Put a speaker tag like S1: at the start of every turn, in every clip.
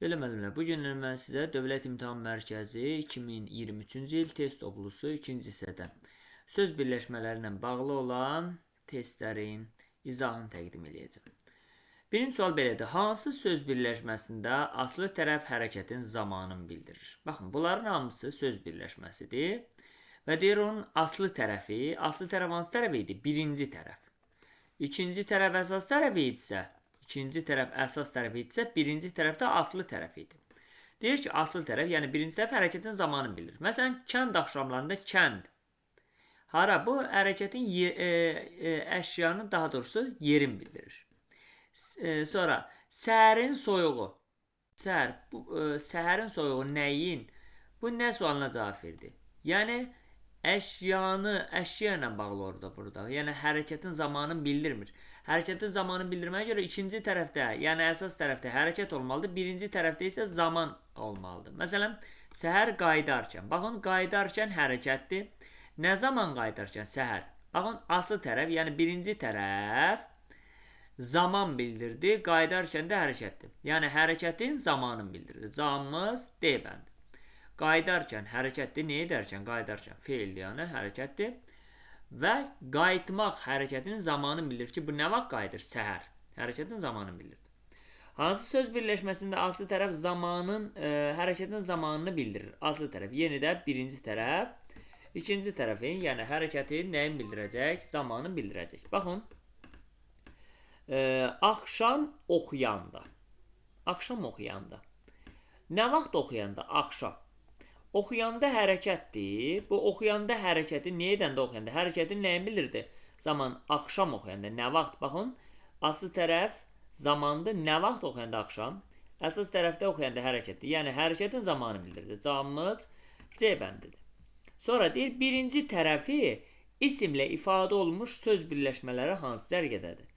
S1: Belə müəllimlər, bu günlər mən sizə Dövlət İmtahan Mərkəzi 2023-cü il test toplusu 2-ci hissədən söz birləşmələri ilə bağlı olan testlərin izahını təqdim edəcəm. Birinci sual belədir. Hansı söz birləşməsində aslı tərəf hərəkətin zamanını bildirir? Baxın, bunların hamısı söz birləşməsidir. Və deyir onun aslı tərəf hansı tərəf idi? Birinci tərəf. İkinci tərəf əsas tərəfi idisə, birinci tərəf də aslı tərəf idi. Deyir ki, asıl tərəf, yəni birinci tərəf hərəkətin zamanını bildirir. Məsələn, kənd axşamlarında kənd. Hara? Bu hərəkətin əşyanın, daha doğrusu yerin bildirir. Sonra səhərin soyuğu. Səhərin soyuğu nəyin? Bu nə sualına cavab verdi? Yəni əşya ilə bağlı orada burada. Yəni hərəkətin zamanını bildirmir. Hərəkətin zamanını bildirməyə görə ikinci tərəfdə, yəni əsas tərəfdə hərəkət olmalıdır. Birinci tərəfdə isə zaman olmalıdır. Məsələn, səhər qayıdarkən. Baxın, qayıdarkən hərəkətdir. Nə zaman qayıdarkən? Səhər. Baxın, asıl tərəf, yəni birinci tərəf zaman bildirdi. Qayıdarkən də hərəkətdir. Yəni hərəkətin zamanını bildirdi. Zamanımız D bəndi. Qayıdarkən hərəkətdir. Nə edərkən? Qayıdarkən feildir, yəni hərəkətdir. Və qayıtmaq hərəkətinin zamanını bildirir ki, bu nə vaxt qayıdır? Səhər. Hərəkətin zamanını bildirir. Hansı söz birləşməsində aslı tərəf hərəkətin zamanını bildirir? Aslı tərəf yenə də birinci tərəf, ikinci tərəfin, yəni hərəkətin nəyin bildirəcək? Zamanını bildirəcək. Baxın, axşam oxuyanda. Axşam oxuyanda. Nə vaxt oxuyanda? Axşam. Oxuyanda hərəkətdir. Bu oxuyanda hərəkəti nə edəndə oxuyanda? Hərəkətin nəyin bildirdi? Zaman axşam oxuyanda. Nə vaxt? Baxın, asıl tərəf zamandır. Nə vaxt oxuyanda axşam? Əsas tərəfdə oxuyanda hərəkətdir. Yəni hərəkətin zamanını bildirdi. Cavabımız C bəndidir. Sonra deyir, birinci tərəfi isimlə ifadə olunmuş söz birləşmələri hansı cərgədədir?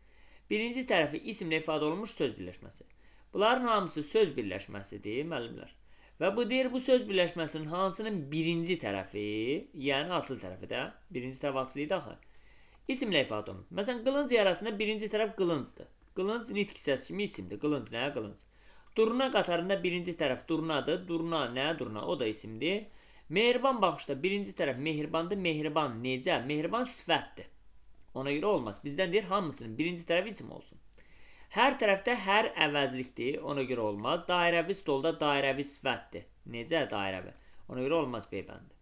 S1: Birinci tərəfi isimlə ifadə olunmuş söz birləşməsi. Bunların hamısı söz birləşməsidir, müəllimlər. Və bu deyir, bu söz birləşməsinin hansının birinci tərəfi, yəni asıl tərəfi də, birinci tərəf aslı idi axı, isimlə ifadə olunur. Məsələn, qılınc yarasında birinci tərəf qılıncdır. Qılınc nitq hissəsi kimi isimdir. Qılınc nə? Qılınc. Durna qatarında birinci tərəf durnadır. Durna nə? Durna. O da isimdir. Mehriban baxışda birinci tərəf mehribandır. Mehriban necə? Mehriban sifətdir. Ona görə olmaz. Bizdən deyir, hamısının birinci tərəfi isim olsun. Hər tərəfdə hər əvəzlikdir, ona görə olmaz. Dairəvi stolda dairəvi sifətdir. Necə dairəvi? Ona görə olmaz B bəndi.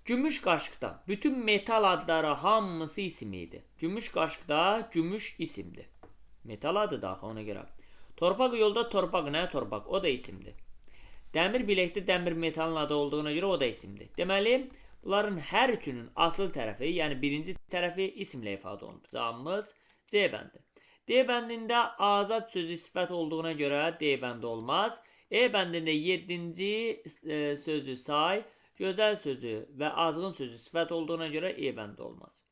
S1: Gümüş qaşıqda bütün metal adları hamısı isim idi. Gümüş qaşıqda gümüş isimdir. Metal adı da axı ona görə. Torpaq yolda torpaq nə? Torpaq. O da isimdir. Dəmir biləkdə dəmir metalın adı olduğuna görə o da isimdir. Deməli, bunların hər üçünün asıl tərəfi, yəni birinci tərəfi isimlə ifadə olunub. Cavabımız C bəndi. D bəndində azad sözü sifət olduğuna görə D bəndi olmaz. E bəndində 7-ci sözü say, gözəl sözü və azğın sözü sifət olduğuna görə E bəndi olmaz.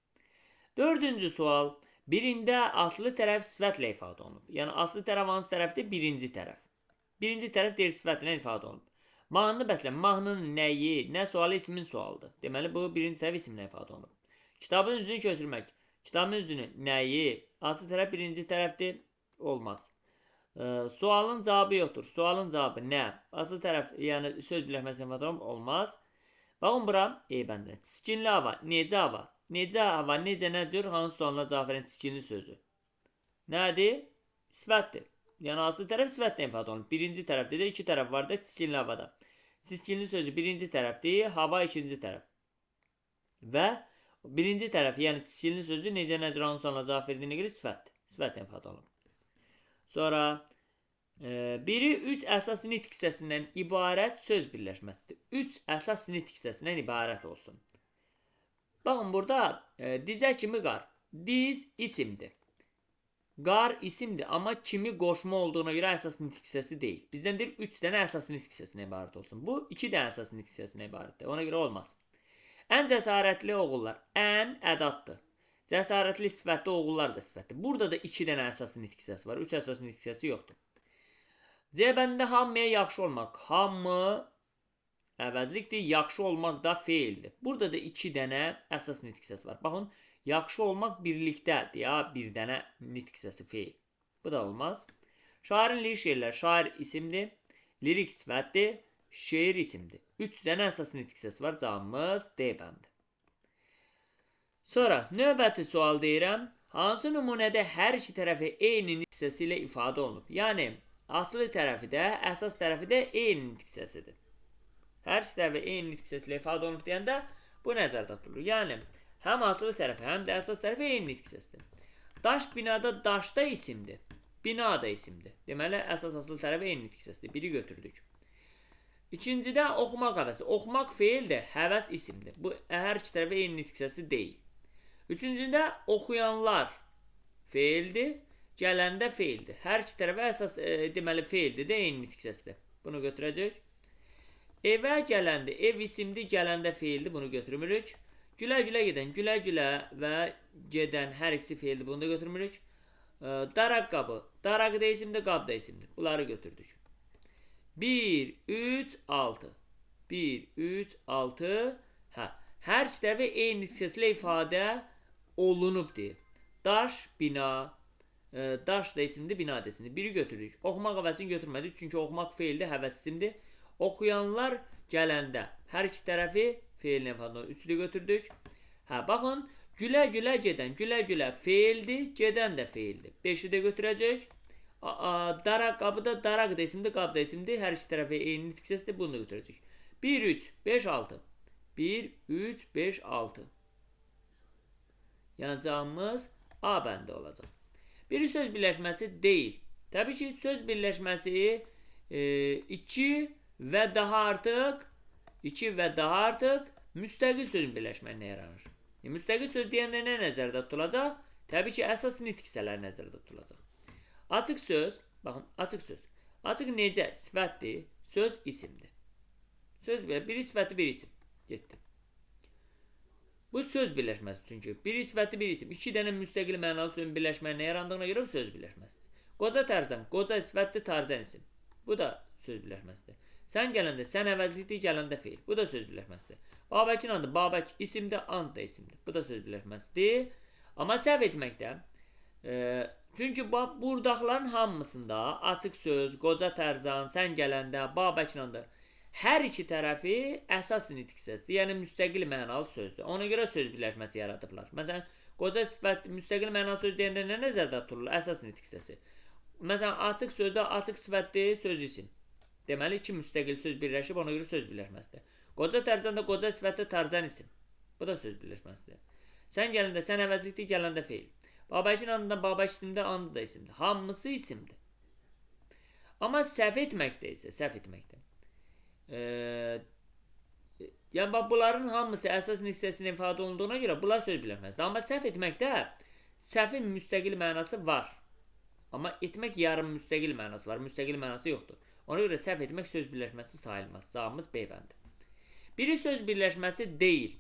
S1: 4-cü sual. Birində aslı tərəf sifətlə ifadə olunub. Yəni aslı tərəf hansı tərəfdir? Birinci tərəf. Birinci tərəf deyir sifətlə ifadə olunub. Mahnı bəslən, mahnının nəyi, nə sualı ismin sualıdır. Deməli bu birinci tərəf isimlə ifadə olunub. Kitabın üzünü köçürmək. Kitabın üzünü nəyi? Asıl tərəf birinci tərəfdir. Olmaz. Sualın cavabı yoxdur. Sualın cavabı nə? Asıl tərəf, yəni söz birləşməsindən ifadə olunub. Olmaz. Baxın bura E bəndinə. Tiskinli hava. Necə hava? Necə hava? Necə nə cür? Hansı sualına cavab verən tiskinli sözü? Nədir? Sifətdir. Yəni asıl tərəf sifətlə ifadə olunub. Birinci tərəfdə də iki tərəf var da tiskinli havada. Tiskinli sözü birinci tərəfdir. Hava ikinci tərəf. Və birinci tərəf, yəni tiskinli sözü necə nə cür hansı sualına cavab verdiyinə görə sifətdir. Sifətlə ifadə olunub. Sonra biri 3 əsas nitq hissəsindən ibarət söz birləşməsidir. 3 əsas nitq hissəsindən ibarət olsun. Baxın, burada dizə kimi qar. Diz isimdir. Qar isimdir, amma kimi qoşma olduğuna görə əsas nitq hissəsi deyil. Bizdən deyir 3 dənə əsas nitq hissəsindən ibarət olsun. Bu 2 dənə əsas nitq hissəsindən ibarətdir. Ona görə olmaz. Ən cəsarətli oğullar. Ən ədaddır. Cəsarətli sifətli oğullar da sifətdir. Burada da 2 dənə əsas nitq hissəsi var. 3 əsas nitq hissəsi yoxdur. C bəndində hamıya yaxşı olmaq. Hamı əvəzlikdir. Yaxşı olmaq da feildir. Burada da 2 dənə əsas nitq hissəsi var. Baxın, yaxşı olmaq birlikdədir ya bir dənə nitq hissəsi feil. Bu da olmaz. Şairin lirik şeirlər. Şair isimdir, lirik sifətdir, şeir isimdir. 3 dənə əsas nitq hissəsi var. Cavabımız D bəndi. Sonra növbəti sual deyirəm. Hansı nümunədə hər iki tərəfi eyni nitq hissəsi ilə ifadə olunub? Yəni, asılı tərəfi də, əsas tərəfi də eyni nitq hissəsidir. Hər iki tərəfi eyni nitq hissəsi ilə ifadə olunub deyəndə bu nəzərdə tutulur. Yəni, həm asılı tərəfi, həm də əsas tərəfi eyni nitq hissəsidir. Daş binada daşda isimdir, bina da isimdir. Deməli, əsas asılı tərəfi eyni nitq hissəsidir. Biri götürdük. İkincidə oxumaq həvəsi. Oxumaq feildir, həvəs isimdir. Bu, hər iki tərəfi eyni nitq hissəsi deyil. Üçüncüdə oxuyanlar feildir, gələndə feildir. Hər iki tərəfə əsas deməli feildir də eyni nitq hissəsidir. Bunu götürəcək. Evə gələndə ev isimdir, gələndə feildir. Bunu götürmürük. Gülə-gülə gedən, gülə-gülə və gedən hər ikisi feildir. Bunu da götürmürük. Daraq qabı, daraq da isimdir, qab da isimdir. Bunları götürdük. 1, 3, 6. 1, 3, 6. Hər iki tərəfi eyni nitq hissəsi ilə ifadə olunub deyir. Daş, bina, daş da isimdir, bina da isimdir. Biri götürdük. Oxumaq həvəsini götürmədik. Çünki oxumaq feildir, həvəs isimdir. Oxuyanlar gələndə hər iki tərəfi feillə ifadə olunur. 3-ü götürdük. Baxın, gülə-gülə gedən, gülə-gülə feildir, gedən də feildir. 5-i də götürəcək. Daraq qabı da, daraq da isimdir, qab da isimdir. Hər iki tərəfi eyni nitq hissəsidir. Bunu da götürəcək. 1, 3, 5, 6. 1, 3, 5, 6. Yəni cavabımız A bəndi olacaq. Biri söz birləşməsi deyil. Təbii ki, söz birləşməsi 2 və daha artıq müstəqil sözün birləşməsinə yaranır. Müstəqil söz deyəndə nə nəzərdə tutulacaq? Təbii ki, əsas nitq hissələri nəzərdə tutulacaq. Açıq söz, baxın, açıq söz. Açıq necə? Sifətdir, söz isimdir. Söz belə, biri sifətli, bir isim. Getdi. Bu söz birləşməsi çünki. Biri sifətli, bir isim. 2 dənə müstəqil mənalı sözün birləşməsində yarandığına görə bu söz birləşməsidir. Qoca Tarzan, qoca sifətli, Tarzan isim. Bu da söz birləşməsidir. Sən gələndə, sən əvəzlikdir, gələndə feil. Bu da söz birləşməsidir. Babəkin adı, Babək isimdir, and da isimdir. Bu da söz birləşməsidir. Amma səhv etməkdə. Çünki buradakıların hamısında açıq söz, qoca Tarzan, sən gələndə, Babəkin adı hər iki tərəfi əsas nitq hissəsidir. Yəni müstəqil mənalı sözdür. Ona görə söz birləşməsi yaradıblar. Məsələn, qoca sifət müstəqil mənalı söz deyəndə nə nəzərdə tutulur? Əsas nitq hissəsi. Məsələn, açıq sözdə açıq sifətli söz isim. Deməli, 2 müstəqil söz birləşib, ona görə söz birləşməsidir. Qoca Tarzan da qoca sifətli Tarzan isim. Bu da söz birləşməsidir. Sən gələndə, sən əvəzlikdir, gələndə feil. Babəkin adında Babək isimdir, andı da isimdir. Hamısı isimdir. Amma səhv etməkdə isə, səhv etməkdə. Yəni, bunların hamısı əsas nitq hissəsində ifadə olunduğuna görə bunlar söz birləşməsidir. Amma səhv etməkdə səhvin müstəqil mənası var. Amma etmək yarım müstəqil mənası var, müstəqil mənası yoxdur. Ona görə səhv etmək söz birləşməsi sayılmaz. Cavabımız B bəndi. Biri söz birləşməsi deyil.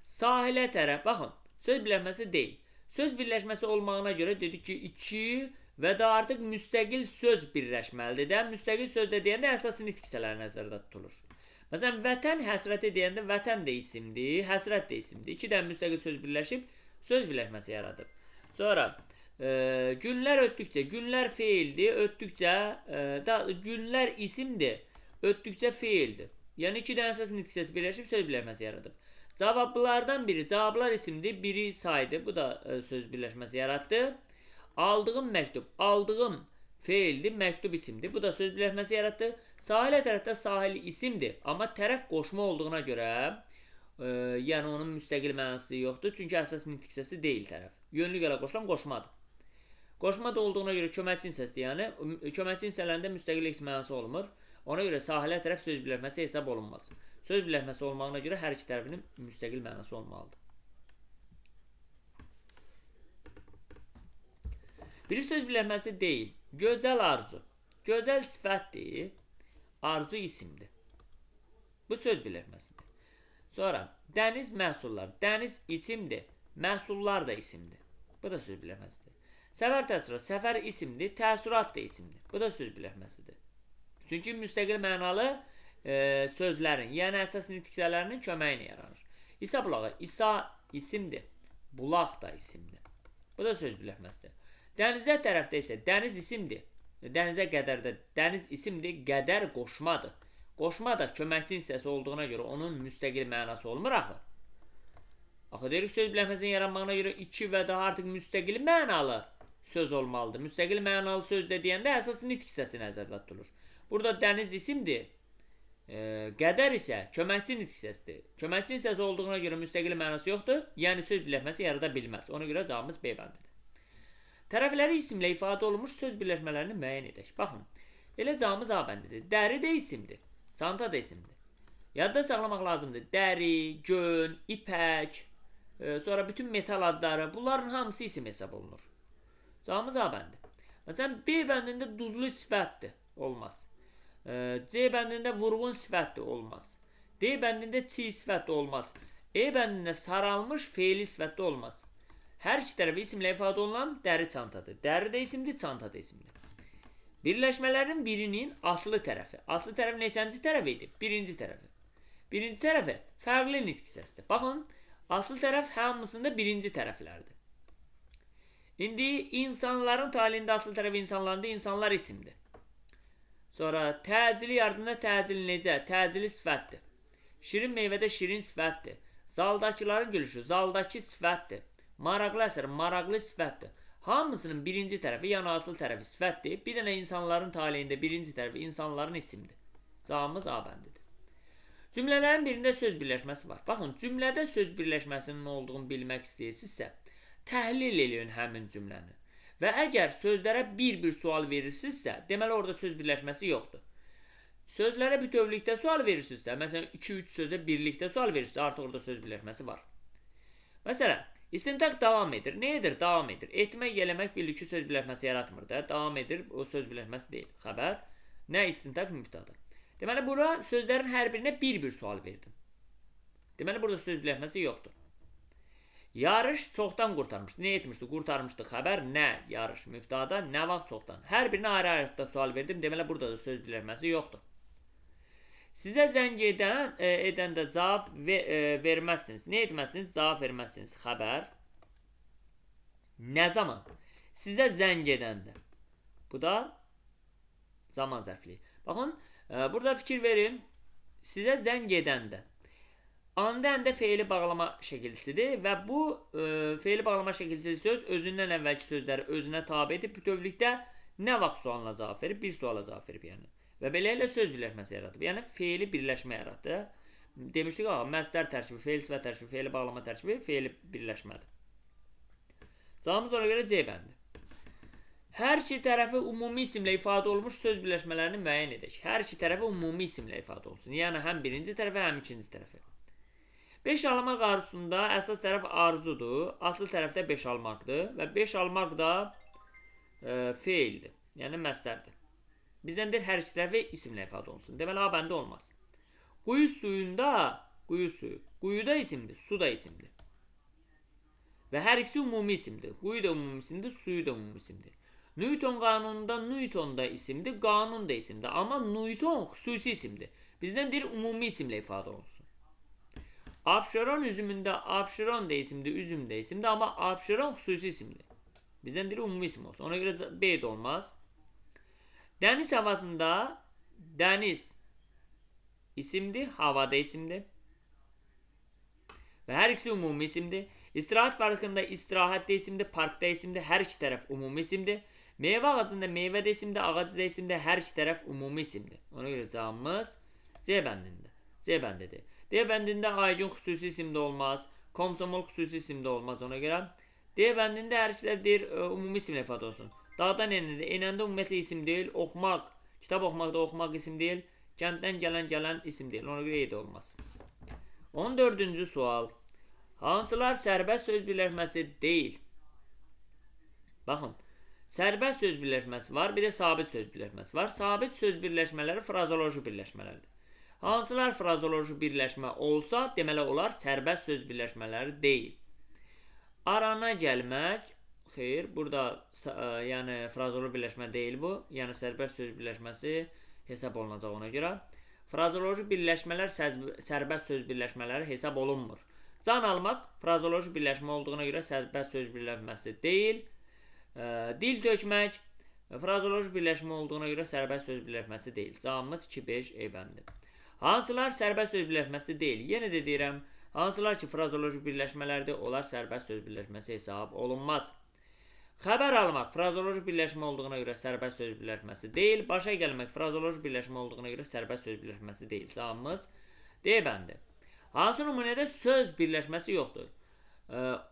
S1: Sahilə tərəf, baxın, söz birləşməsi deyil. Söz birləşməsi olmağına görə dedik ki, 2 və də artıq müstəqil söz birləşməlidir də. Müstəqil sözdə deyəndə əsas nitq hissələri nəzərdə tutulur. Məsələn, vətən həsrəti deyəndə vətən də isimdir, həsrət də isimdir. 2 dənə müstəqil söz birləşib, söz birləşməsi yaradıb. Sonra, günlər ötdükcə, günlər feildir, ötdükcə, günlər isimdir, ötdükcə feildir. Yəni 2 dənə əsas nitq hissəsi birləşib, söz birləşməsi yaradıb. Cavablardan biri, cavablar isimdir, biri saydı, bu da söz birləşməsi yaratdı. Aldığım məktub, aldığım feildir, məktub isimdir, bu da söz birləşməsi yaratdı. Sahilə tərəfdə sahil isimdir, amma tərəf qoşma olduğuna görə, yəni onun müstəqil mənası yoxdur, çünki əsas nitq hissəsi deyil tərəf. Yönlü gələ qoşulan qoşmadır. Qoşma da olduğuna görə köməkçi hissəsidir, yəni köməkçi hissələrində müstəqil x mənası olmur. Ona görə sahilə tərəf söz birləşməsi hesab olunmaz. Söz birləşməsi olmağına görə hər iki tərəfinin müstəqil mənası olmalıdır. Biri söz birləşməsi deyil. Gözəl arzu. Gözəl sifətdir, arzu isimdir. Bu söz birləşməsidir. Sonra, dəniz məhsullar. Dəniz isimdir, məhsullar da isimdir. Bu da söz birləşməsidir. Səfər təəssürat, səfər isimdir, təəssürat da isimdir. Bu da söz birləşməsidir. Çünki müstəqil mənalı sözlərin, yəni əsas nitq hissələrinin köməyi ilə yaranır. İsa bulağı, İsa isimdir, bulaq da isimdir. Bu da söz birləşməsidir. Dənizə tərəfdə isə dəniz isimdir. Dənizə qədər də dəniz isimdir, qədər qoşmadır. Qoşma da köməkçi hissəsi olduğuna görə onun müstəqil mənası olmur axı. Axı deyirik söz birləşməsinin yaranmağına görə iki və daha artıq müstəqil mənalı söz olmalıdır. Müstəqil mənalı söz də deyəndə əsas nitq hissəsi nəzərdə tutulur. Burada dəniz isimdir. Qədər isə köməkçi nitq hissəsidir. Köməkçi hissəsi olduğuna görə müstəqil mənası yoxdur. Yəni söz birləşməsi yarada bilməz. Ona görə cavabımız B bəndidir. Tərəfləri isimlə ifadə olunmuş söz birləşmələrini müəyyən edək. Baxın, elə cavabımız A bəndidir. Dəri də isimdir. Çanta da isimdir. Yadda saxlamaq lazımdır. Dəri, gön, ipək, sonra bütün metal adları, bunların hamısı isim hesab olunur. Cavabımız A bəndi. Məsələn, B bəndində duzlu sifətdir. Olmaz. C bəndində vurğun sifətdir. Olmaz. D bəndində çiğ sifətdir. Olmaz. E bəndində saralmış feili sifətdir. Olmaz. Hər iki tərəfi isimlə ifadə olunan dəri çantadır. Dəri də isimdir, çanta da isimdir. Birləşmələrin birinin aslı tərəfi. Aslı tərəf neçənci tərəf idi? Birinci tərəfi. Birinci tərəfi fərqli nitq hissəsidir. Baxın, aslı tərəf hamısında birinci tərəflərdir. İndi insanların talihində aslı tərəf insanlarında insanlar isimdir. Sonra təcili yardımda təcili necə? Təcili sifətdir. Şirin meyvədə şirin sifətdir. Zaldakıların gülüşü, zaldakı sifətdir. Maraqlı əsər, maraqlı sifətdir. Hamısının birinci tərəfi, yəni asıl tərəfi sifətdir. Bir dənə insanların talihində birinci tərəfi insanların isimdir. Cavabımız A bəndidir. Cümlələrin birində söz birləşməsi var. Baxın, cümlədə söz birləşməsinin olduğunu bilmək istəyirsinizsə, təhlil edin həmin cümləni. Və əgər sözlərə bir sual verirsinizsə, deməli orada söz birləşməsi yoxdur. Sözlərə bütövlükdə sual verirsinizsə, məsələn 2-3 sözə birlikdə sual verirsinizsə, artıq orada söz birləşməsi var. Məsələn, İstintaq davam edir. Nə edir? Davam edir. Etmək, eləmək bildir ki, söz birləşməsi yaratmır da. Davam edir, o söz birləşməsi deyil. Xəbər. Nə istintaq mübtəda. Deməli, bura sözlərin hər birinə bir sual verdim. Deməli, burada söz birləşməsi yoxdur. Yarış çoxdan qurtarmışdı. Nə etmişdi? Qurtarmışdı. Xəbər. Nə? Yarış mübtəda. Nə vaxt çoxdan? Hər birinə ayrı-ayrılıqda sual verdim. Deməli, burada da söz birləşməsi yoxdur. Sizə zəng edəndə cavab verməzsiniz. Nə etməzsiniz? Cavab verməzsiniz. Xəbər. Nə zaman? Sizə zəng edəndə. Bu da zaman zərfliyi. Baxın, burada fikir verin. Sizə zəng edəndə. Anda feili bağlama şəkilçisidir və bu feili bağlama şəkilçisi söz özündən əvvəlki sözləri özünə tabi edib bütövlükdə nə vaxt sualına cavab verib? Bir suala cavab verib yəni. Və beləliklə söz birləşməsi yaratıb. Yəni, feili birləşmə yaratdı. Demişdik, məsdər tərkibi, feil sifət tərkibi, feili bağlama tərkibi, feili birləşmədir. Cavabımız ona görə C bəndi. Hər iki tərəfi ümumi isimlə ifadə olmuş söz birləşmələrini müəyyən edək. Hər iki tərəfi ümumi isimlə ifadə olsun. Yəni, həm birinci tərəfi, həm ikinci tərəfi. 5 almaq arzusunda əsas tərəf arzudur. Asıl tərəfdə 5 almaqdır. Və 5 almaq da feildir. Yəni, məsdərdir. Bizdən deyir, hər iki tərəfi isimlə ifadə olunsun. Deməli, A bəndə olmaz. Quyu suyunda, quyu suyu. Quyu da isimdir, su da isimdir. Və hər ikisi ümumi isimdir. Quyu da ümumi isimdir, suyu da ümumi isimdir. Newton qanununda Newton da isimdir, qanun da isimdir. Amma Newton xüsusi isimdir. Bizdən deyir, ümumi isimlə ifadə olunsun. Abşeron üzümündə Abşeron da isimdir, üzüm də isimdir. Amma Abşeron xüsusi isimdir. Bizdən deyir, ümumi isim olsun. Ona görə B də olmaz. Dəniz havasında dəniz isimdir, havada isimdir. Və hər ikisi ümumi isimdir. İstirahat parkında istirahətdə isimdir, parkda isimdir. Hər iki tərəf ümumi isimdir. Meyvə ağacında meyvə də isimdir, ağac da isimdir. Hər iki tərəf ümumi isimdir. Ona görə cavabımız C bəndində. C bəndidir. D bəndində Aygün xüsusi isimdə olmaz. Komsomol xüsusi isimdə olmaz ona görə. D bəndində hər iki tərəf deyir, ümumi isimlə ifadə olsun. Dağdan enəndə, enəndə ümumiyyətlə isim deyil, oxumaq, kitab oxumaqda oxumaq isim deyil, kənddən gələn isim deyil, ona görə E də olmaz. 14-cü sual. Hansılar sərbəst söz birləşməsi deyil? Baxın, sərbəst söz birləşməsi var, bir də sabit söz birləşməsi var. Sabit söz birləşmələri frazoloji birləşmələrdir. Hansılar frazoloji birləşmə olsa, deməli onlar sərbəst söz birləşmələri deyil. Arana gəlmək, xeyr, burada yəni frazoloji birləşmə deyil bu. Yəni sərbəst söz birləşməsi hesab olunacaq ona görə. Frazoloji birləşmələr sərbəst söz birləşmələri hesab olunmur. Can almaq frazoloji birləşmə olduğuna görə sərbəst söz birləşməsi deyil. Dil tökmək frazoloji birləşmə olduğuna görə sərbəst söz birləşməsi deyil. Cavabımız 2-5 E bəndi. Hansılar sərbəst söz birləşməsi deyil? Yenə də deyirəm, hansılar ki frazoloji birləşmələrdir, onlar sərbəst söz birləşməsi hesab olunmaz. Xəbər almaq frazoloji birləşmə olduğuna görə sərbəst söz birləşməsi deyil. Başa gəlmək frazoloji birləşmə olduğuna görə sərbəst söz birləşməsi deyil. Cavabımız D bəndi. Hansı nümunədə söz birləşməsi yoxdur?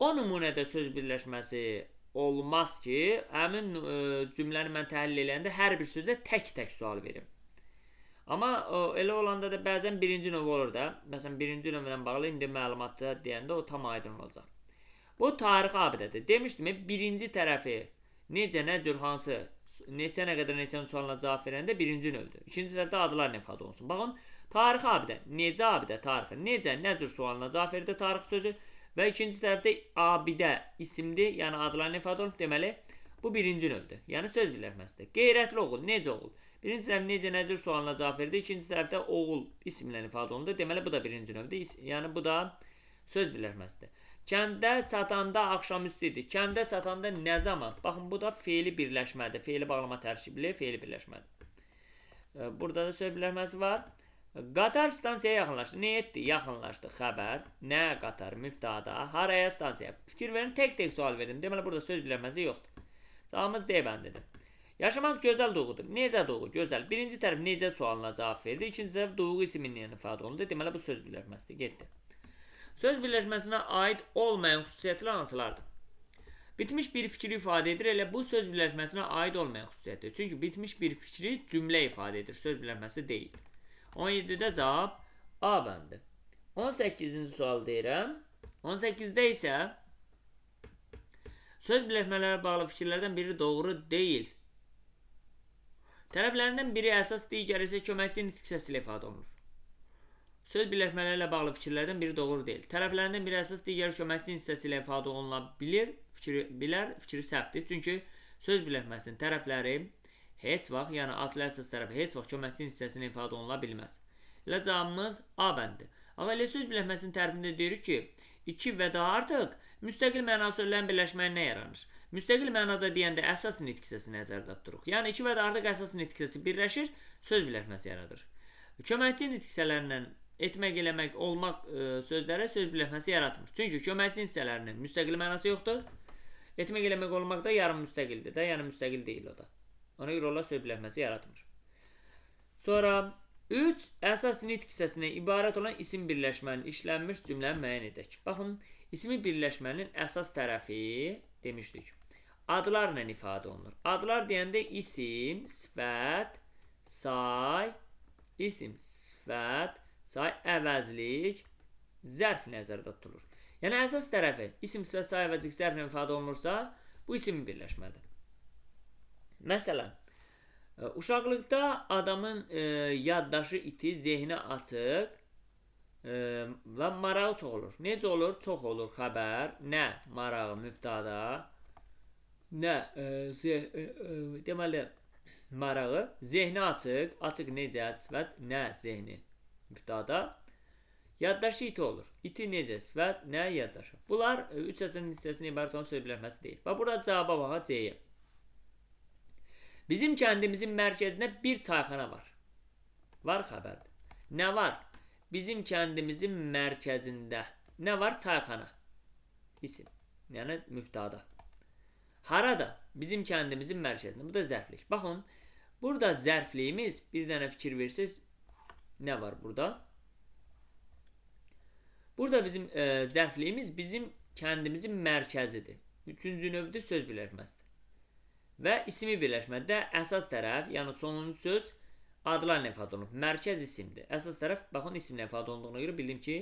S1: O nümunədə söz birləşməsi olmaz ki, həmin cümləni mən təhlil edəndə hər bir sözə tək-tək sual verim. Amma elə olanda da bəzən birinci növ olur da. Məsələn, birinci növlə bağlı indi məlumatda deyəndə o tam aydın olacaq. Bu tarix abidədir. Demişdim, birinci tərəfi necə, nə cür, hansı, neçə, nə qədər, neçə sualına cavab verəndə birinci növdür. İkinci tərəfdə adlar ifadə olunsun. Baxın, tarix abidə, necə abidə, tarixi, necə, nə cür sualına cavab verdi tarix sözü və ikinci tərəfdə abidə isimdir, yəni adlarla ifadə olunub. Deməli, bu birinci növdür. Yəni söz birləşməsidir. Qeyrətli oğul, necə oğul? Birinci tərəf necə, nə cür sualına cavab verdi. İkinci tərəfdə oğul isimlə ifadə olundu. Deməli, bu da birinci növdür. Yəni, bu da söz birləşməsidir. Kəndə çatanda axşamüstü idi. Kəndə çatanda nə zaman? Baxın, bu da feili birləşmədir. Feili bağlama tərkibli, feili birləşmədir. Burada da söz birləşməsi var. Qatar stansiyaya yaxınlaşdı. Nə etdi? Yaxınlaşdı. Xəbər. Nə qatar? Mübtada. Haraya stansiya? Fikir verin, tək-tək sual verdim. Deməli, burada söz birləşməsi yoxdur. Cavabımız D bəndidir. Yaşamaq gözəl duyğudur. Necə duyğu? Gözəl. Birinci tərəf necə sualına cavab verdi. İkinci tərəf duyğu isminlə ifadə olundu. Deməli, bu söz birləşməsidir. Getdi. Söz birləşməsinə aid olmayan xüsusiyyətlər hansılardır? Bitmiş bir fikri ifadə edir. Elə bu söz birləşməsinə aid olmayan xüsusiyyətdir. Çünki bitmiş bir fikri cümlə ifadə edir. Söz birləşməsi deyil. 17-də cavab A bəndi. 18-ci sual deyirəm. 18-də isə söz birləşmələrə bağlı fikirlərdən biri doğru deyil. Tərəflərindən biri əsas, digəri isə köməkçi nitq hissəsi ilə ifadə olunur. Söz birləşmələrlə bağlı fikirlərdən biri doğru deyil. Tərəflərindən biri əsas, digəri köməkçi hissəsi ilə ifadə oluna fikri səhvdir. Çünki söz birləşməsinin tərəfləri heç vaxt, yəni aslı əsas tərəfi heç vaxt köməkçi hissəsi ilə ifadə oluna bilməz. Elə cavabımız A bəndi. Amma elə söz birləşməsinin tərifində deyirik ki, 2 və daha artıq müstəqil mənalı sözlərin birləşməyindən yaranır. Müstəqil mənada deyəndə əsas nitq hissəsi nəzərdə tuturuq. Yəni 2 və daha artıq əsas nitq hissəsi birləşir, söz birləşməsi yaradır. Köməkçi nitq hissələrindən etmək, eləmək, olmaq sözlərə söz birləşməsi yaratmır. Çünki köməkçi hissələrinin müstəqil mənası yoxdur. Etmək, eləmək, olmaq da yarım müstəqildir də, yəni müstəqil deyil o da. Ona görə onlar söz birləşməsi yaratmır. Sonra 3 əsas nitq hissəsinə ibarət olan isim birləşmənin işlənmiş cümləni müəyyən edək. Baxın, ismi birləşmənin əsas tərəfi demişdik. Adlarla ifadə olunur. Adlar deyəndə isim, sifət, say, isim, sifət, say, əvəzlik, zərf nəzərdə tutulur. Yəni, əsas tərəfi isim, sifət, say, əvəzlik, zərflə ifadə olunursa, bu isim birləşmədir. Məsələn, uşaqlıqda adamın yaddaşı iti, zehni açıq və marağı çox olur. Necə olur? Çox olur xəbər, nə marağı mübtada, nə deməli marağı, zehni açıq, açıq necə sifət, nə zehni mübtada, yaddaşı iti olur. İti necə sifət, nə yaddaşı. Bunlar 3 əsas hissəsindən ibarət olan söz birləşməsi deyil. Və burada cavaba baxa C-yə. Bizim kəndimizin mərkəzində bir çayxana var. Var xəbərdir. Nə var? Bizim kəndimizin mərkəzində nə var? Çayxana. İsim. Yəni mübtada. Harada? Bizim kəndimizin mərkəzində. Bu da zərflik. Baxın, burada zərfliyimiz, bir dənə fikir versiniz, nə var burada? Burada bizim zərfliyimiz bizim kəndimizin mərkəzidir. Üçüncü növdür söz birləşməsidir. Və ismi birləşmədə əsas tərəf, yəni sonuncu söz adlarla ifadə olunub. Mərkəz isimdir. Əsas tərəf, baxın, isimlə ifadə olunduğuna görə bildim ki,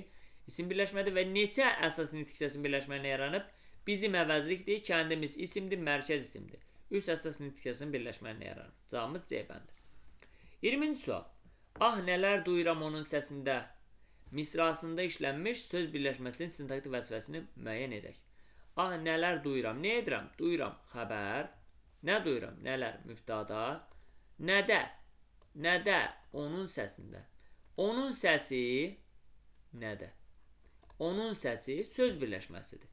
S1: isim birləşmədir və neçə əsas nitq hissəsinin birləşməyinə yaranıb? Bizim əvəzlikdir, kəndimiz isimdir, mərkəz isimdir. 3 əsas nitq hissəsinin birləşməyinə yaranıb. Cavabımız C bəndir. 20-ci sual. Ah, nələr duyuram onun səsində. Misrasında işlənmiş söz birləşməsinin sintaktik vəzifəsini müəyyən edək. Ah, nələr duyuram. Nə edirəm? Duyuram xəbər. Nə duyuram? Nələr? Mübtada. Nədə? Nədə? Onun səsində. Onun səsi nədə? Onun səsi söz birləşməsidir.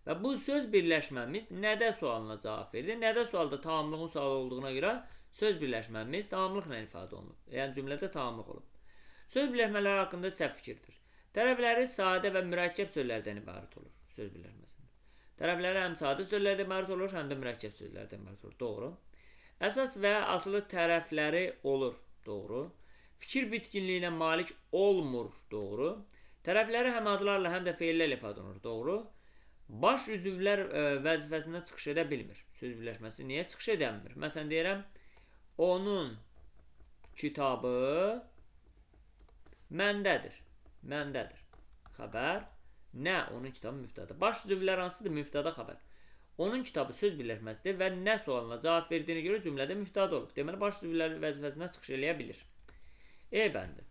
S1: Və bu söz birləşməmiz nədə sualına cavab verdi. Nədə sualda tamamlığın sualı olduğuna görə söz birləşməmiz tamamlıqla ifadə olunub. Yəni cümlədə tamamlıq olub. Söz birləşmələri haqqında səhv fikirdir. Tərəfləri sadə və mürəkkəb sözlərdən ibarət olur. Söz birləşməsində. Tərəfləri həm sadə sözlərdən ibarət olur, həm də mürəkkəb sözlərdən ibarət olur. Doğru. Əsas və asılı tərəfləri olur. Doğru. Fikir bitkinliyinə malik olmur. Doğru. Tərəfləri həm adlarla, həm də feillərlə ifadə olunur. Doğru. Baş üzvlər vəzifəsindən çıxış edə bilmir. Söz birləşməsi niyə çıxış edəmir? Məsələn deyirəm, onun kitabı məndədir. Məndədir. Xəbər. Nə? Onun kitabı mübtəda. Baş üzvlər hansıdır? Mübtəda xəbər. Onun kitabı söz birləşməsidir və nə sualına cavab verdiyinə görə cümlədə mübtəda olub. Deməli, baş üzvlər vəzifəsindən çıxış eləyə bilir. E bəndi.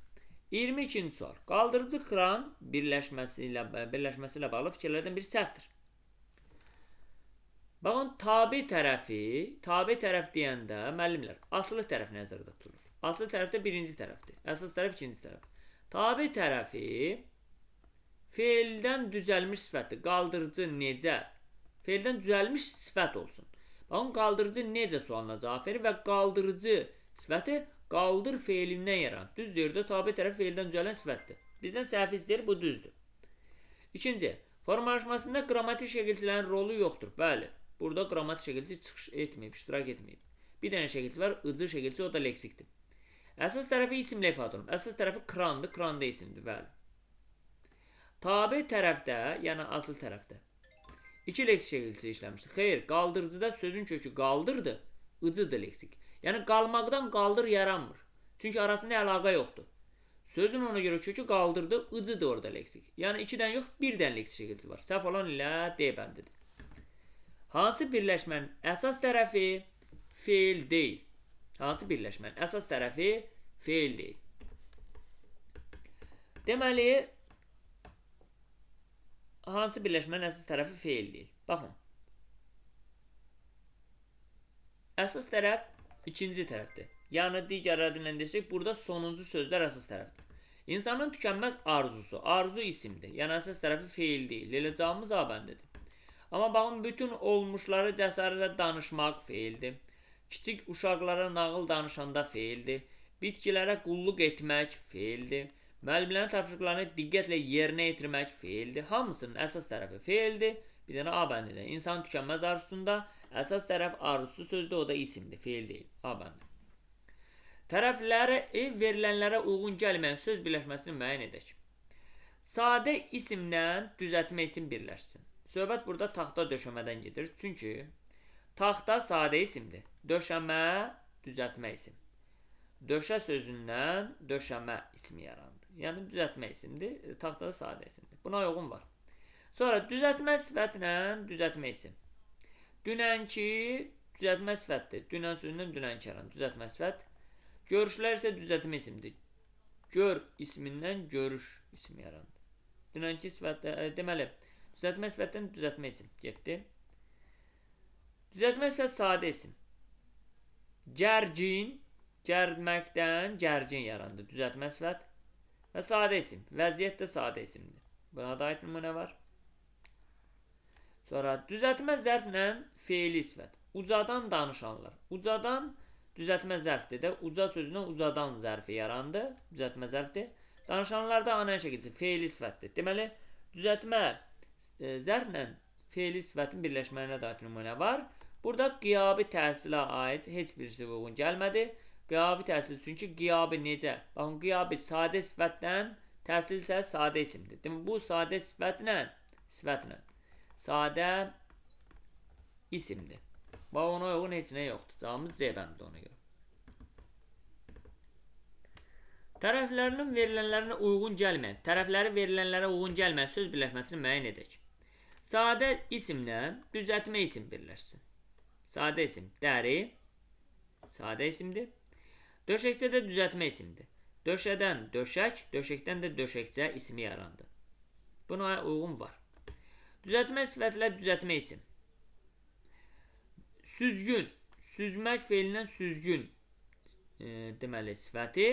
S1: 22-ci sual. Qaldırıcı kran birləşməsi ilə bağlı fikirlərdən biri səhvdir. Baxın, tabi tərəf deyəndə müəllimlər, asılı tərəf nəzərdə tutulur. Asılı tərəf də birinci tərəfdir. Əsas tərəf ikinci tərəf. Tabi tərəfi feildən düzəlmiş sifətdir. Qaldırıcı necə? Feildən düzəlmiş sifət olsun. Baxın, qaldırıcı necə sualına cavab verir və qaldırıcı sifəti qaldır feilindən yaranır. Düz deyir də, tabi tərəf feildən düzələn sifətdir. Bizdən səhv istəyir, bu düzdür. İkinci, formalaşmasında qrammatik şəkilçilərin rolu yoxdur. Bəli, burada qrammatik şəkilçi çıxış etməyib, iştirak etməyib. Bir dənə şəkilçi var, ıcı şəkilçi, o da leksikdir. Əsas tərəfi isimlə ifadə olunur. Əsas tərəfi krandır, kran da isimdir, bəli. Tabi tərəfdə, yəni asıl tərəfdə 2 leksik şəkilçisi işləmişdir. Xeyr, qaldırıcıda sözün kökü qaldırdır, ıcıdır leksik. Yəni qalmaqdan qaldır yaranmır. Çünki arasında əlaqə yoxdur. Sözün ona görə kökü qaldırdı, ıcıdır orada leksik. Yəni 2-dən yox, 1-dən leksik şəkilçisi var. Səhv olan ilə D bəndidir. Hansı birləşmənin əsas tərəfi feil deyil? Hansı birləşmənin əsas tərəfi feil deyil? Deməli, hansı birləşmənin əsas tərəfi feil deyil? Baxın. Əsas tərəf ikinci tərəfdir. Yəni, digər adıyla desək, burada sonuncu sözlər əsas tərəfdir. İnsanın tükənməz arzusu. Arzu isimdir. Yəni, əsas tərəfi feil deyil. Elə cavabımız A bəndidir. Amma baxın, bütün olmuşları cəsarətlə danışmaq feildir. Kiçik uşaqlara nağıl danışanda feildir. Bitkilərə qulluq etmək feildir. Müəllimlərin tapşırıqlarını diqqətlə yerinə yetirmək feildir. Hamısının əsas tərəfi feildir. Bir dənə A bəndidir. İnsan tükənməz arzusunda əsas tərəf arzusu sözdür, o da isimdir, feil deyil. A bəndi. Tərəfləri verilənlərə uyğun gəlməyən söz birləşməsini müəyyən edək. Sadə isimlə düzəltmə isim birləşsin. Söhbət burada taxta döşəmədən gedir. Çünki taxta sadə isimdir. Döşəmə düzəltmə isim. Döşə sözündən döşəmə ismi yarandı. Yəni düzəltmə isimdir. Taxta da sadə isimdir. Buna uyğun var. Sonra düzəltmə sifətlə düzəltmə isim. Dünənki düzəltmə sifətdir. Dünən sözündən dünənki yarandı. Düzəltmə sifət. Görüşlər isə düzəltmə isimdir. Gör ismindən görüş ismi yarandı. Dünənki sifətdə, deməli, düzəltmə sifətdən düzəltmə isim getdi. Düzəltmə sifət sadə isim. Gərgin, gərməkdən gərgin yarandı. Düzəltmə sifət və sadə isim. Vəziyyət də sadə isimdir. Buna da aid nümunə var. Sonra düzəltmə zərflə feili sifət. Ucadan danışanlar. Ucadan düzəltmə zərfdir də. Uca sözündən ucadan zərfi yarandı. Düzəltmə zərfdir. Danışanlarda anan şəkilçi feili sifətdir. Deməli, düzəltmə zərflə feili sifətin birləşməyinə dair nümunə var. Burada qiyabi təhsilə aid heç birisi uyğun gəlmədi. Qiyabi təhsil çünki qiyabi necə? Baxın, qiyabi sadə sifətdən, təhsil isə sadə isimdir. Deməli, bu sadə sifətlə sadə isimdir. Bax, ona uyğun heç nə yoxdur. Cavabımız C bəndidir ona görə. Tərəfləri verilənlərə uyğun gəlməyən söz birləşməsini müəyyən edək. Sadə isimlə düzəltmə isim birləşsin. Sadə isim dəri, sadə isimdir. Döşəkçə də düzəltmə isimdir. Döşədən döşək, döşəkdən də döşəkçə ismi yarandı. Buna uyğun var. Düzəltmə sifətlə düzəltmə isim. Süzgün, süzmək feilindən süzgün deməli sifəti.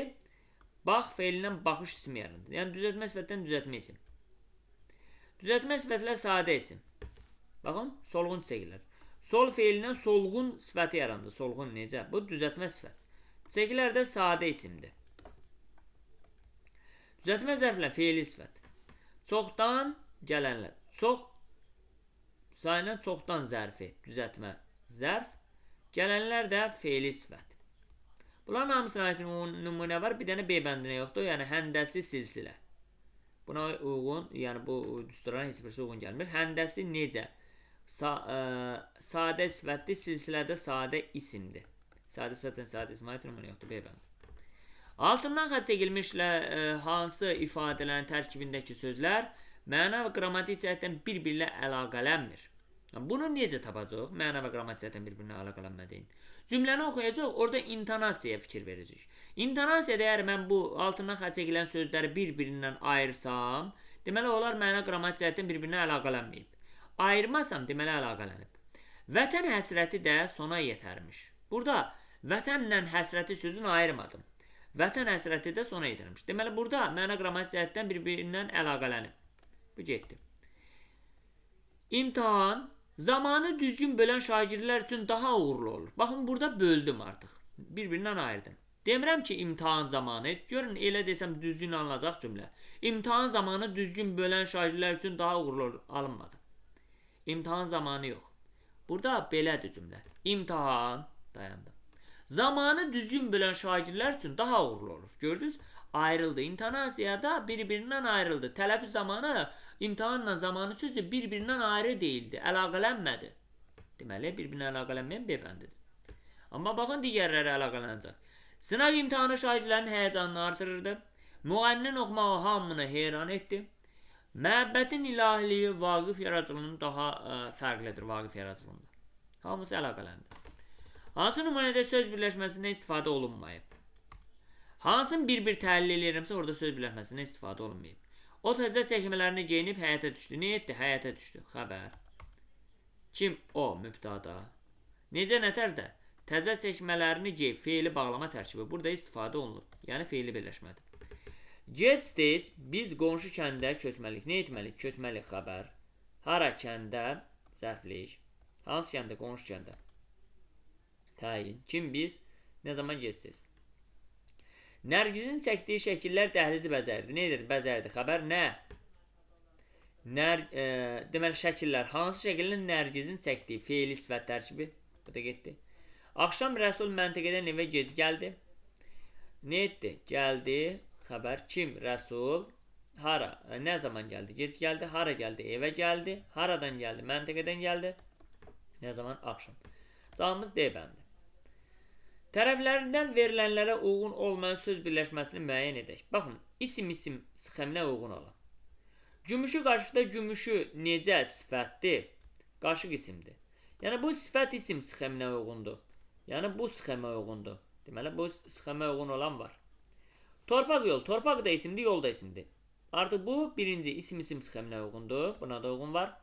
S1: Bax feilindən baxış ismi yarandı. Yəni düzəltmə sifətdən düzəltmə isim. Düzəltmə sifətlə sadə isim. Baxın, solğun çiçəklər. Sol feilindən solğun sifəti yarandı. Solğun necə? Bu düzəltmə sifət. Çiçəklər də sadə isimdir. Düzəltmə zərflə feili sifət. Çoxdan gələnlər. Çox sayına çoxdan zərfi. Düzəltmə zərf. Gələnlər də feili sifət. Bunların hamısına aid nümunə var. Bir dənə B bəndinə yoxdur. Yəni həndəsi silsilə. Buna uyğun, yəni bu düsturların heç birisi uyğun gəlmir. Həndəsi necə? Sadə sifətli, silsilədə sadə isimdir. Sadə sifətdən sadə isimə aid nümunə yoxdur. B bəndi. Altından xətt çəkilmişlə hansı ifadələrin tərkibindəki sözlər məna və qrammatik cəhətdən bir-birlə əlaqələnmir? Bunu necə tapacaq? Məna və qrammatik cəhətdən bir-birinə əlaqələnmədiyin. Cümləni oxuyacaq, orada intonasiyaya fikir verəcək. İntonasiyada əgər mən bu altından xətt çəkilən sözləri bir-birindən ayırsam, deməli onlar məna qrammatik cəhətdən bir-birinə əlaqələnməyib. Ayırmasam, deməli əlaqələnib. Vətən həsrəti də sona yetərmiş. Burada vətənlə həsrəti sözünü ayırmadım. Vətən həsrəti də sona yetirmiş. Deməli, burada məna qrammatik cəhətdən bir-birindən əlaqələnib. Bu getdi. İmtahan zamanı düzgün bölən şagirdlər üçün daha uğurlu olur. Baxın, burada böldüm artıq. Bir-birindən ayırdım. Demirəm ki, imtahan zamanı. Görün, elə desəm düzgün alınacaq cümlə. İmtahan zamanı düzgün bölən şagirdlər üçün daha uğurlu olur. Alınmadı. İmtahan zamanı yox. Burada belədir cümlə. İmtahan, dayandım. Zamanı düzgün bölən şagirdlər üçün daha uğurlu olur. Gördünüz? Ayrıldı. İntonasiyada bir-birindən ayrıldı. Tələffüz zamanı imtahanla zamanı sözü bir-birindən ayrı deyildi. Əlaqələnmədi. Deməli, bir-birinə əlaqələnməyən B bəndidir. Amma baxın, digərləri əlaqələnəcək. Sınav imtahanı şagirdlərin həyəcanını artırırdı. Müğənninin oxumağı hamını heyran etdi. Məhəbbətin ilahiliyi Vaqif yaradıcılığının daha fərqlidir. Vaqif yaradıcılığında. Hamısı əlaqələndi. Hansı nümunədə söz birləşməsindən istifadə olunmayıb? Hansını bir-bir təhlil edirəmsə, orada söz birləşməsindən istifadə olunmayıb. O təzə çəkmələrini geyinib həyətə düşdü. Nə etdi? Həyətə düşdü. Xəbər. Kim? O. Mübtada. Necə, nə tərzdə? Təzə çəkmələrini geyib. Feili bağlama tərkibi. Burada istifadə olunub. Yəni feili birləşmədir. Gec-tez biz qonşu kəndə köçməliyik. Nə etməliyik? Köçməliyik. Xəbər. Hara kəndə? Zərflik. Hansı kəndə? Qonşu kəndə. Təyin. Kim biz? Nə zaman gec-tez? Nərgizin çəkdiyi şəkillər dəhlizi bəzərdi. Nə edir? Bəzərdi. Xəbər nə? Deməli, şəkillər. Hansı şəkillər Nərgizin çəkdiyi? Feili sifət tərkibi. Bu da getdi. Axşam Rəsul məntəqədən evə gec gəldi. Nə etdi? Gəldi. Xəbər. Kim? Rəsul. Hara? Nə zaman gəldi? Gec gəldi. Hara gəldi? Evə gəldi. Haradan gəldi? Məntəqədən gəldi. Nə zaman? Axşam. Cavabımız D bəndi. Tərəflərindən verilənlərə uyğun olmayan söz birləşməsini müəyyən edək. Baxın, isim sxeminə uyğun olan. Gümüşü qaşıqda gümüşü necə sifətdir? Qaşıq isimdir. Yəni bu sifət isim sxeminə uyğundur. Yəni bu sxemə uyğundur. Deməli bu sxemə uyğun olan var. Torpaq yol. Torpaq da isimdir, yol da isimdir. Artıq bu birinci isim sxeminə uyğundur. Buna da uyğun var.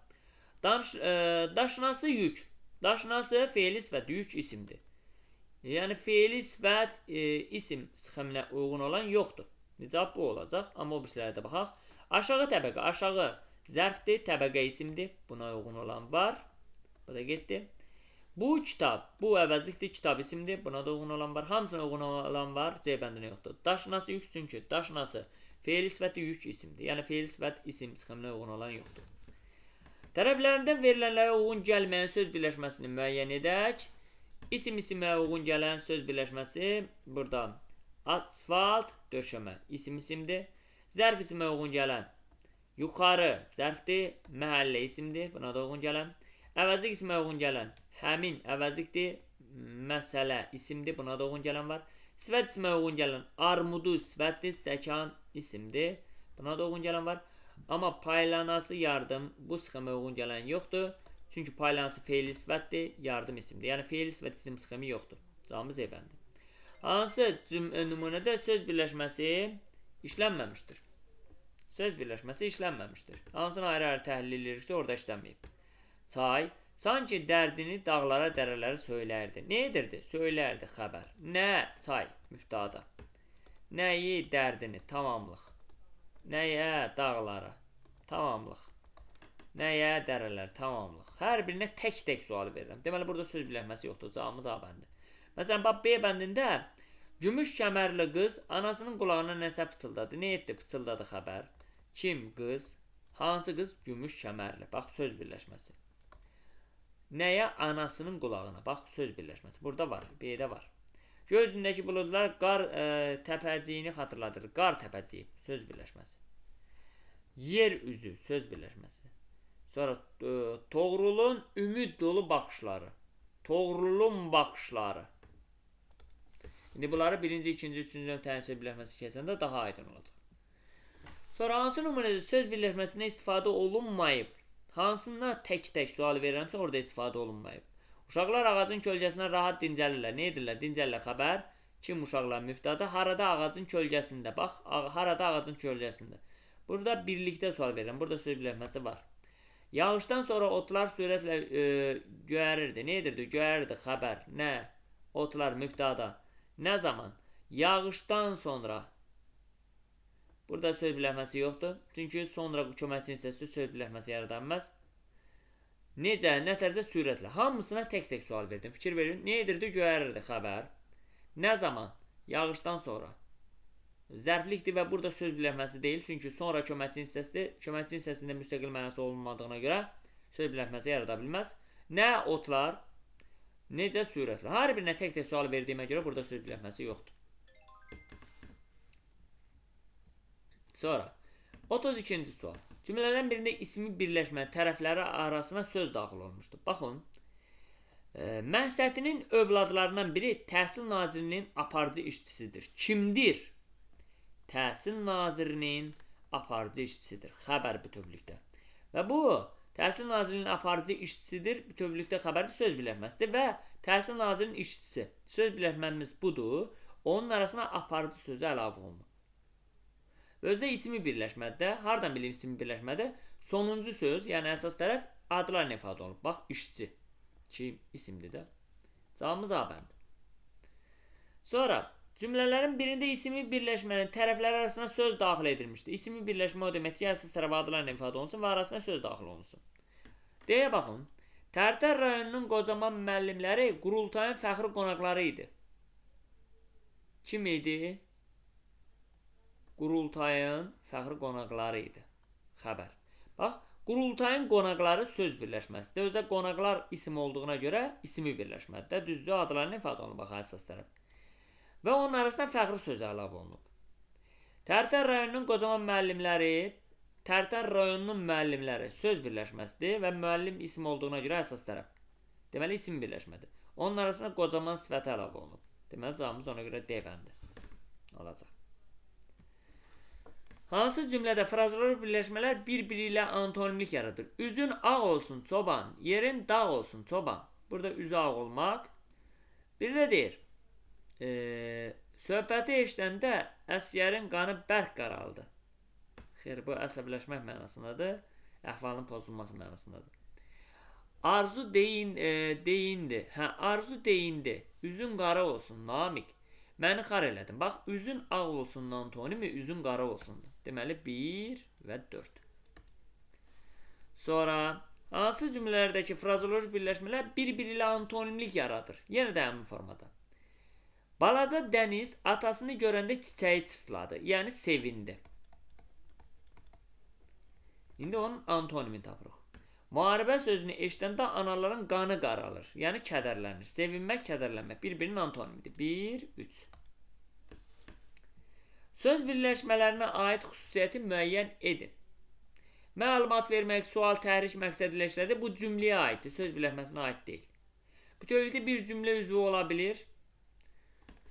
S1: Daşnası yük. Daşnası feili sifət, yük isimdir. Yəni feili sifət isim sxeminə uyğun olan yoxdur. Cavab bu olacaq. Amma o birisilərə də baxaq. Aşağı təbəqə. Aşağı zərfdir, təbəqə isimdir. Buna uyğun olan var. Bu da getdi. Bu kitab. Bu əvəzlikdir, kitab isimdir. Buna da uyğun olan var. Hamısına uyğun olan var. C bəndinə yoxdur. Daşnası yük çünki daşnası feili sifəti yük isimdir. Yəni feili sifət isim sxeminə uyğun olan yoxdur. Tərəflərindən verilənlərə uyğun gəlməyən söz birləşməsini müəyyən edək. İsimə uyğun gələn söz birləşməsi burada asfalt, döşəmə isimdir. Zərf isimə uyğun gələn yuxarı zərfdir, məhəllə isimdir. Buna da uyğun gələn. Əvəzlik isimə uyğun gələn həmin əvəzlikdir, məsələ isimdir. Buna da uyğun gələn var. Sifət isimə uyğun gələn armudu sifətdir, stəkan isimdir. Buna da uyğun gələn var. Amma paylanası yardım bu sxemə uyğun gələn yoxdur. Çünki paylanası feili sifətdir, yardım isimdir. Yəni feili sifət isim sxemi yoxdur. Cavabımız E bəndi. Hansı nümunədə söz birləşməsi işlənməmişdir? Söz birləşməsi işlənməmişdir. Hansını ayrı-ayrı təhlil ediriksə, orada işlənməyib. Çay, sanki dərdini dağlara, dərələrə söylərdi. Nə edirdi? Söylərdi, xəbər. Nə? Çay, mübtada. Nəyi? Dərdini, tamamlıq. Nəyə? Dağlara, tamamlıq. Nəyə? Dərələr, tamamlıq. Hər birinə tək-tək sual verirəm. Deməli, burada söz birləşməsi yoxdur. Cavabımız A bəndi. Məsələn, bax, B bəndində gümüş kəmərli qız anasının qulağına nəsə pıçıldadı. Nə etdi? Pıçıldadı xəbər. Kim? Qız. Hansı qız? Gümüş kəmərli. Bax, söz birləşməsi. Nəyə? Anasının qulağına. Bax, söz birləşməsi. Burada var. B-də var. Göz üzündəki buludlar qar təpəciyini xatırladır. Qar təpəciyi. Söz birləşməsi. Yer üzü. Söz birləşməsi. Sonra Toğrulun ümid dolu baxışları. Toğrulun baxışları. İndi bunları birinci, ikinci, üçüncü növ təyin söz birləşməsi keçəndə daha aydın olacaq. Sonra hansı nümunədə söz birləşməsinə istifadə olunmayıb? Hansına tək-tək sual verirəmsə orada istifadə olunmayıb. Uşaqlar ağacın kölgəsində rahat dincəlirlər. Nə edirlər? Dincəlirlər xəbər. Kim uşaqlar mübtəda? Harada ağacın kölgəsində. Bax, harada ağacın kölgəsində. Burada birlikdə sual verirəm. Burada söz birləşməsi var. Yağışdan sonra otlar sürətlə göyərirdi. Nə edirdi? Göyərirdi xəbər. Nə? Otlar mübtəda. Nə zaman? Yağışdan sonra. Burada söz birləşməsi yoxdur. Çünki sonra köməkçi hissəsi söz birləşməsi yarada bilməz. Necə? Nətərdə sürətlə. Hamısına tək-tək sual verdim. Fikir verin. Nə edirdi? Göyərirdi xəbər. Nə zaman? Yağışdan sonra. Zərflikdir və burada söz birləşməsi deyil. Çünki sonra köməkçi hissəsidir. Köməkçi hissəsində müstəqil mənası olmadığına görə söz birləşməsi yarada bilməz. Nə? Otlar. Necə? Sürətlə. Hər birinə tək-tək sual verdiyimə görə burada söz birləşməsi yoxdur. Sonra 32-ci sual. Cümlələrin birində ismi birləşmə tərəfləri arasına söz daxil olmuşdur. Baxın. Məhsətinin övladlarından biri Təhsil Nazirinin aparıcı işçisidir. Kimdir? Təhsil Nazirinin aparıcı işçisidir. Xəbər bütövlükdə. Və bu Təhsil Nazirinin aparıcı işçisidir. Bütövlükdə xəbərdir, söz birləşməsidir və Təhsil Nazirinin işçisi. Söz birləşməmiz budur. Onun arasına aparıcı sözü əlavə olunur. Özdə ismi birləşmədə, hardan bilim ismi birləşmədə? Sonuncu söz, yəni əsas tərəf adlarla ifadə olunur. Bax, işçi. Ki, isimdir də. Cavabımız A bəndi. Sonra, cümlələrin birində ismi birləşmənin tərəfləri arasına söz daxil edilmişdir. İsmi birləşmə o deməkdir ki, əsas tərəf adlarla ifadə olunsun və arasına söz daxil olunsun. Deyə baxın. Tərtər rayonunun qocaman müəllimləri qurultayın fəxri qonaqları idi. Kim idi? Qurultayın fəxri qonaqları idi. Xəbər. Bax, qurultayın qonaqları söz birləşməsidir. Özdə qonaqlar isim olduğuna görə ismi birləşmədir. Düzdür, adlarla ifadə olunur, bax, əsas tərəf. Və onun arasında fəxri sözü əlavə olunub. Tərtər rayonunun qocaman müəllimləri, Tərtər rayonunun müəllimləri söz birləşməsidir və müəllim isim olduğuna görə əsas tərəf. Deməli, isim birləşmədir. Onun arasında qocaman sifəti əlavə olunub. Deməli, cavabımız ona görə D bəndi olacaq. Hansı cümlədə frazoloji birləşmələr bir-biri ilə antonimlik yaradır? Üzün ağ olsun çoban, yerin dağ olsun çoban. Burada üzü ağ olmaq. Bir də deyir, söhbəti eşidəndə əsgərin qanı bərk qaraldı. Xeyr, bu əsəbləşmək mənasındadır, əhvalın pozulması mənasındadır. Arzu deyindi. Hə, arzu deyindi. Üzün qara olsun, Namiq. Məni xar elədin. Bax, üzün ağ olsun antonimi, üzün qara olsundur. Deməli, 1 və 4. Sonra, hansı cümlələrdəki frazoloji birləşmələr bir-biri ilə antonimlik yaradır? Yenə də həmin formada. Balaca Dəniz atasını görəndə çiçəyi çıtladı, yəni sevindi. İndi onun antonimini tapırıq. Müharibə sözünü eşidəndə anaların qanı qaralır, yəni kədərlənir. Sevinmək, kədərlənmək bir-birinin antonimidir. 1, 3. Söz birləşmələrinə aid xüsusiyyəti müəyyən edin. Məlumat vermək, sual, təhrik məqsədilə işlədir. Bu cümləyə aiddir, söz birləşməsinə aid deyil. Bütövlükdə bir cümlə üzvü ola bilir.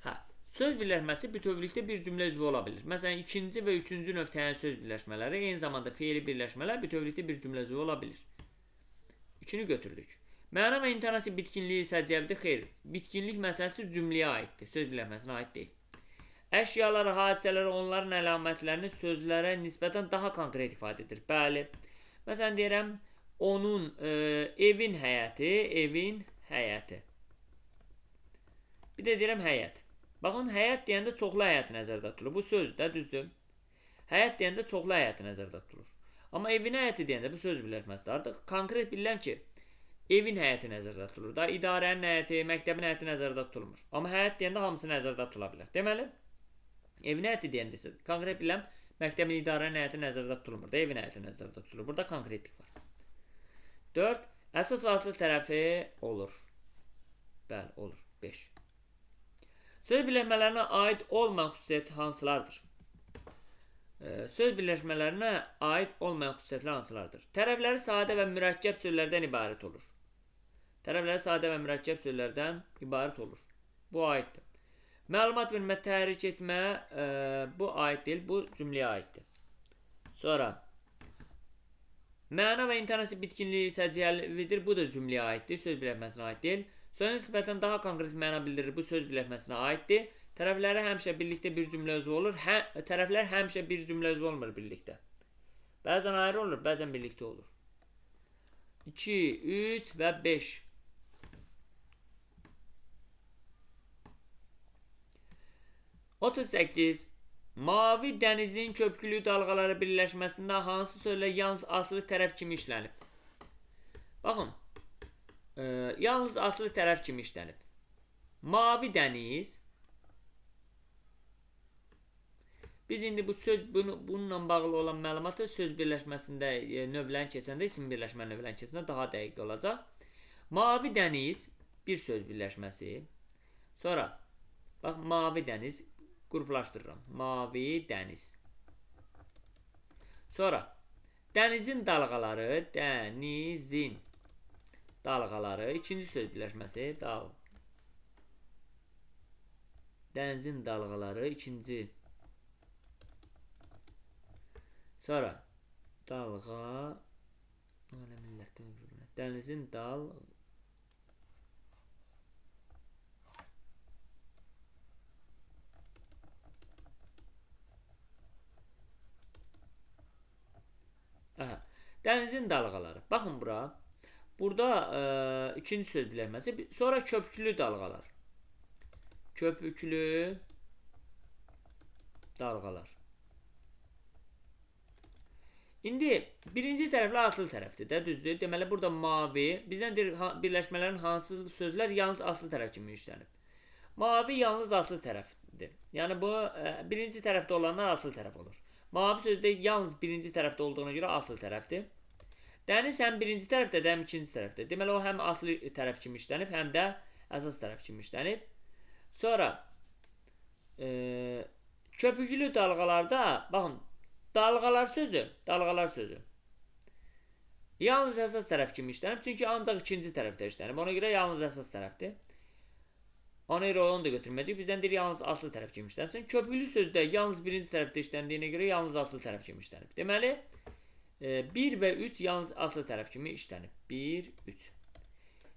S1: Hə, söz birləşməsi bütövlükdə bir cümlə üzvü ola bilir. Məsələn, ikinci və üçüncü növ təyin söz birləşmələri, eyni zamanda feili birləşmələr bütövlükdə bir cümlə üzvü ola bilir. İkini götürdük. Məna və intonasiya bitkinliyi isə cəvdi xeyr. Bitkinlik məsələsi cümləyə aiddir, söz birləşməsinə aid deyil. Əşyaları, hadisələri, onların əlamətlərini sözlərə nisbətən daha konkret ifadə edir. Bəli. Məsələn, deyirəm, onun evin həyəti. Bir də deyirəm, həyət. Baxın, həyət deyəndə çoxlu həyəti nəzərdə tutulur. Bu sözdür, düzdür. Həyət deyəndə çoxlu həyəti nəzərdə tutulur. Amma evin həyəti deyəndə bu söz birləşməsidir. Artıq konkret bilirəm ki, evin həyəti nəzərdə tutulur. Da idarənin həyəti, məktəbin həyəti nəzərdə tutulmur. Amma həyət deyəndə hamısı nəzərdə tutula bilər. Deməli, evin həyəti deyəndə isə konkret bilirəm, məktəbin idarənin həyəti nəzərdə tutulmur da, evin həyəti nəzərdə tutulur. Burada konkretlik var. 4. Əsas vasitə tərəfi olur. Bəli, olur. 5. Söz birləşmələrinə aid olmayan xüsusiyyət hansılardır? Söz birləşmələrinə aid olmayan xüsusiyyətlər hansılardır? Tərəfləri sadə və mürəkkəb sözlərdən ibarət olur. Tərəfləri sadə və mürəkkəb sözlərdən ibarət olur. Bu aiddir. Məlumat vermə, təhrik etmə, bu aid deyil, bu cümləyə aiddir. Sonra, məna və intonasiya bitkinliyi səciyyəlidir, bu da cümləyə aiddir, söz birləşməsinə aid deyil. Sözün nisbətən daha konkret məna bildirir, bu söz birləşməsinə aiddir. Tərəfləri həmişə birlikdə bir cümlə özü olur. Tərəflər həmişə bir cümlə özü olmur birlikdə. Bəzən ayrı olur, bəzən birlikdə olur. 2, 3 və 5. (38) Mavi dənizin köpüklü dalğaları birləşməsində hansı sözlər yalnız asılı tərəf kimi işlənib? Baxın, yalnız asılı tərəf kimi işlənib. Mavi dəniz. Biz indi bu söz bununla bağlı olan məlumatı söz birləşməsində növlərini keçəndə, isim birləşmə növlərini keçəndə daha dəqiq olacaq. Mavi dəniz bir söz birləşməsi. Sonra bax, mavi dəniz qruplaşdırıram. Mavi dəniz. Sonra dənizin dalğaları, dənizin dalğaları ikinci söz birləşməsi. Dənizin dalğaları ikinci. Sonra dalğa, dənizin dənizin dalğaları. Baxın bura. Burada ikinci söz birləşməsi. Sonra köpüklü dalğalar. Köpüklü dalğalar. İndi birinci tərəflə asılı tərəfdir də, düzdür? Deməli, burada mavi, bizdən birləşmələrin hansı sözlər yalnız asılı tərəf kimi işlənib? Mavi yalnız asılı tərəfdir. Yəni, bu, birinci tərəfdə olanlar asılı tərəf olur. Mavi sözdə yalnız birinci tərəfdə olduğuna görə asılı tərəfdir. Dəniz həm birinci tərəfdədir, həm ikinci tərəfdə. Deməli, o həm asılı tərəf kimi işlənib, həm də əsas tərəf kimi işlənib. Sonra, köpüklü dalğalarda, baxın, dalğalar sözü yalnız əsas tərəf kimi işlənib, çünki ancaq ikinci tərəfdə işlənib. Ona görə yalnız əsas tərəfdir. Ona görə onu da götürməyəcək. Bizdən deyir, yalnız asılı tərəf kimi işlənsin. Köpüklü sözdə yalnız birinci tərəfdə işləndiyinə görə yalnız asılı tərəf kimi işlənib. Deməli, 1 və 3 yalnız asılı tərəf kimi işlənib. 1, 3.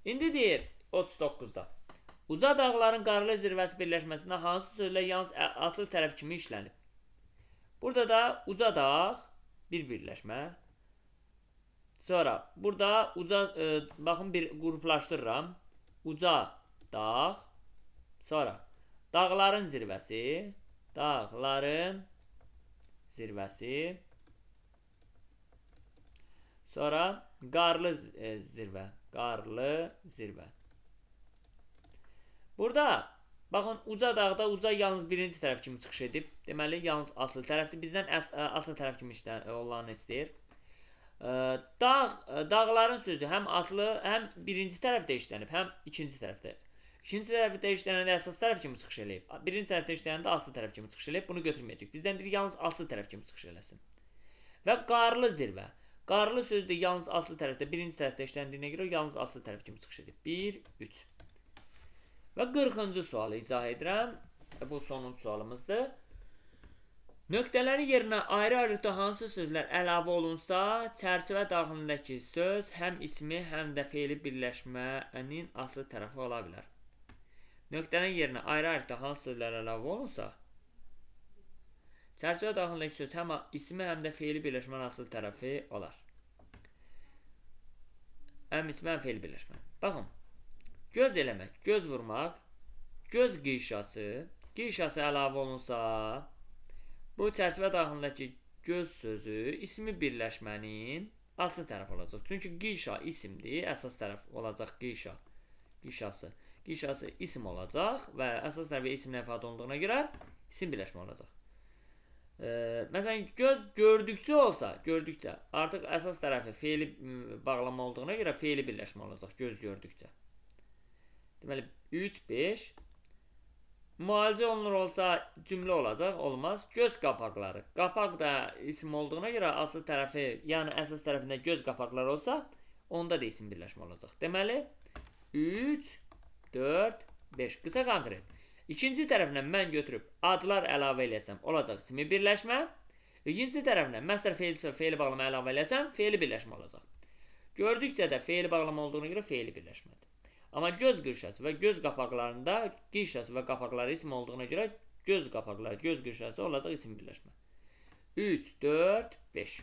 S1: İndi deyir 39-da. Uca dağların qarlı zirvəsi birləşməsində hansı sözlər yalnız asılı tərəf kimi işlənib? Burada da uca dağ bir birləşmə. Sonra burada baxın bir qruplaşdırıram. Uca dağ. Sonra dağların zirvəsi. Dağların zirvəsi. Sonra qarlı zirvə. Qarlı zirvə. Burada baxın, uca dağda uca yalnız birinci tərəf kimi çıxış edib. Deməli, yalnız asılı tərəfdir. Bizdən asılı tərəf kimi olanı istəyir. Dağların sözü həm asılı, həm birinci tərəfdə işlənib, həm ikinci tərəfdə. İkinci tərəfdə işlənəndə əsas tərəf kimi çıxış eləyib. Birinci tərəfdə işlənəndə asılı tərəf kimi çıxış eləyib. Bunu götürməyəcək. Bizdən deyir, yalnız asılı tərəf kimi çıxış eləsin. Və qarlı zirvə. Qarlı sözü də yalnız asılı tərəfdə, birinci tərəfdə işləndiyinə görə yalnız asılı tərəf kimi çıxış edib. 1, 3. Və 40-cı sualı izah edirəm. Bu sonuncu sualımızdır. Nöqtələrin yerinə ayrı-ayrıda hansı sözlər əlavə olunsa, çərçivə daxilindəki söz həm ismi, həm də feili birləşmənin asılı tərəfi ola bilər. Nöqtələrin yerinə ayrı-ayrıda hansı sözlər əlavə olunsa, çərçivə daxilindəki söz həm ismi, həm də feili birləşmənin asılı tərəfi olar. Həm ismi, həm feili birləşmə. Baxın. Göz eləmək, göz vurmaq, göz qişası əlavə olunsa, bu çərçivə daxilindəki göz sözü ismi birləşmənin asıl tərəfi olacaq. Çünki qişa isimdir, əsas tərəf olacaq qişa. Qişası isim olacaq və əsas tərəfi isimlə ifadə olduğuna görə isim birləşmə olacaq. Məsələn, göz gördükcə olsa, artıq əsas tərəfi feili bağlama olduğuna görə feili birləşmə olacaq göz gördükcə. Deməli, 3, 5. Müalicə olunur olsa cümlə olacaq, olmaz. Göz qapaqları. Qapaq da isim olduğuna görə asıl tərəfi, yəni əsas tərəfində göz qapaqları olsa, onda da isim birləşmə olacaq. Deməli, 3, 4, 5. Qısa konkret. İkinci tərəfinə mən götürüb adlar əlavə eləsəm, olacaq ismi birləşmə. İkinci tərəfinə məsdər feili bağlama əlavə eləsəm, feili birləşmə olacaq. Gördükcə də feili bağlama olduğuna görə feili birləşmədir. Amma göz qırşası və göz qapaqlarında qırşası və qapaqları isim olduğuna görə göz qapaqları, göz qırşası olacaq isim birləşmə. 3, 4, 5.